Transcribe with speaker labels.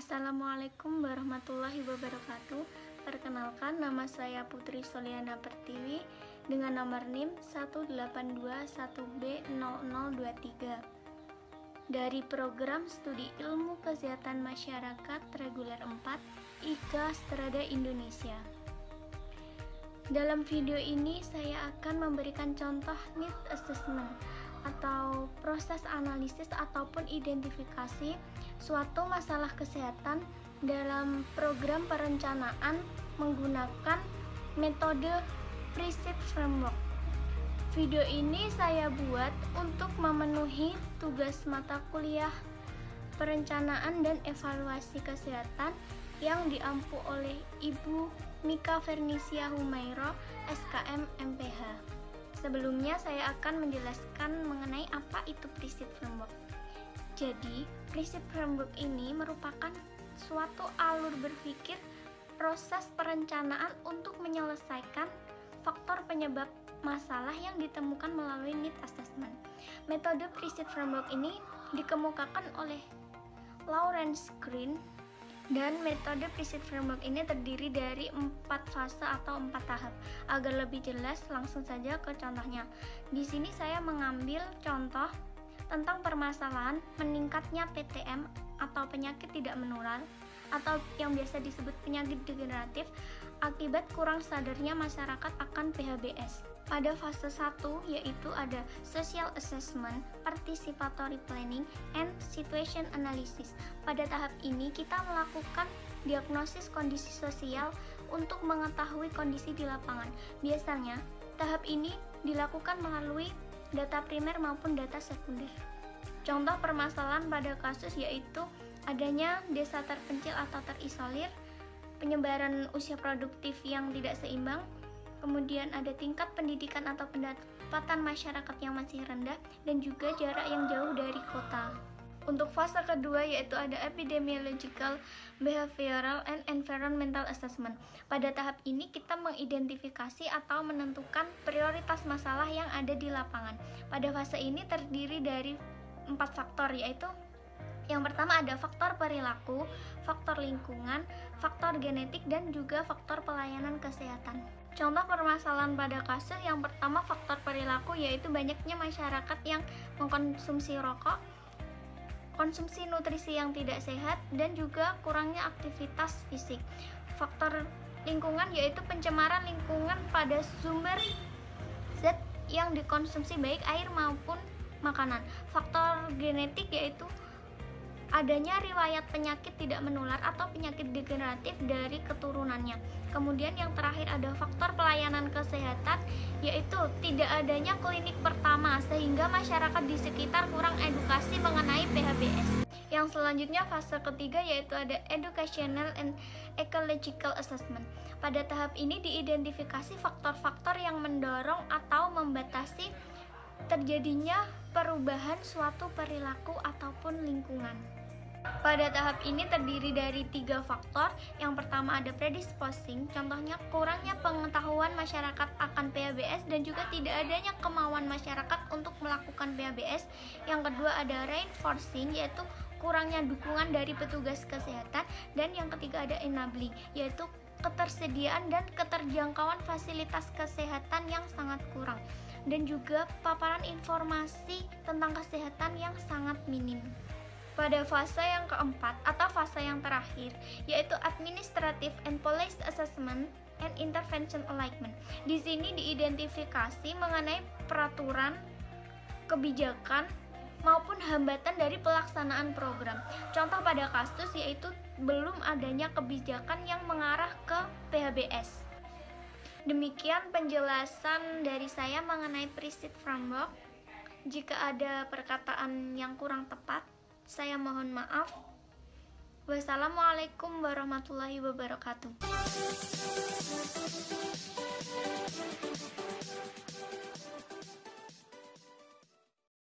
Speaker 1: Assalamualaikum warahmatullahi wabarakatuh. Perkenalkan, nama saya Putri Soliana Pertiwi dengan nomor NIM 18212B0023 dari Program Studi Ilmu Kesehatan Masyarakat Reguler 4 IKA Strada Indonesia. Dalam video ini saya akan memberikan contoh need assessment atau proses analisis ataupun identifikasi suatu masalah kesehatan dalam program perencanaan menggunakan metode Preset Framework. Video ini saya buat untuk memenuhi tugas mata kuliah perencanaan dan evaluasi kesehatan yang diampu oleh Ibu Mika Fernisia Humairo, SKM MPH. Sebelumnya saya akan menjelaskan mengenai apa itu Preset Framework. Jadi, Preset Framework ini merupakan suatu alur berpikir proses perencanaan untuk menyelesaikan faktor penyebab masalah yang ditemukan melalui need assessment. Metode Preset Framework ini dikemukakan oleh Lawrence Green, dan metode Preset Framework ini terdiri dari 4 fase atau 4 tahap. Agar lebih jelas, langsung saja ke contohnya. Di sini saya mengambil contoh tentang permasalahan meningkatnya PTM atau penyakit tidak menular atau yang biasa disebut penyakit degeneratif akibat kurang sadarnya masyarakat akan PHBS. Pada fase 1 yaitu ada Social Assessment, Participatory Planning, and Situation Analysis. Pada tahap ini kita melakukan diagnosis kondisi sosial untuk mengetahui kondisi di lapangan. Biasanya tahap ini dilakukan melalui data primer maupun data sekunder. Contoh permasalahan pada kasus yaitu adanya desa terpencil atau terisolir, penyebaran usia produktif yang tidak seimbang, kemudian ada tingkat pendidikan atau pendapatan masyarakat yang masih rendah, dan juga jarak yang jauh dari kota. Untuk fase kedua yaitu ada Epidemiological, Behavioral, and Environmental Assessment. Pada tahap ini kita mengidentifikasi atau menentukan prioritas masalah yang ada di lapangan. Pada fase ini terdiri dari 4 faktor, yaitu yang pertama ada faktor perilaku, faktor lingkungan, faktor genetik, dan juga faktor pelayanan kesehatan. Contoh permasalahan pada kasus yang pertama faktor perilaku yaitu banyaknya masyarakat yang mengkonsumsi rokok, konsumsi nutrisi yang tidak sehat, dan juga kurangnya aktivitas fisik. Faktor lingkungan yaitu pencemaran lingkungan pada sumber zat yang dikonsumsi baik air maupun makanan. Faktor genetik yaitu adanya riwayat penyakit tidak menular atau penyakit degeneratif dari keturunannya. Kemudian yang terakhir ada faktor pelayanan kesehatan, yaitu tidak adanya klinik pertama sehingga masyarakat di sekitar kurang edukasi mengenai PHBS. Yang selanjutnya fase ketiga yaitu ada Educational and Ecological Assessment. Pada tahap ini diidentifikasi faktor-faktor yang mendorong atau membatasi terjadinya perubahan suatu perilaku ataupun lingkungan. Pada tahap ini terdiri dari 3 faktor. Yang pertama ada predisposing, contohnya kurangnya pengetahuan masyarakat akan PHBS dan juga tidak adanya kemauan masyarakat untuk melakukan PHBS. Yang kedua ada reinforcing, yaitu kurangnya dukungan dari petugas kesehatan. Dan yang ketiga ada enabling, yaitu ketersediaan dan keterjangkauan fasilitas kesehatan yang sangat kurang, dan juga paparan informasi tentang kesehatan yang sangat minim. Pada fase yang keempat atau fase yang terakhir yaitu Administrative and Policy Assessment and Intervention Alignment. Di sini diidentifikasi mengenai peraturan, kebijakan maupun hambatan dari pelaksanaan program. Contoh pada kasus yaitu belum adanya kebijakan yang mengarah ke PHBS. Demikian penjelasan dari saya mengenai Preset Framework. Jika ada perkataan yang kurang tepat, saya mohon maaf. Wassalamualaikum warahmatullahi wabarakatuh.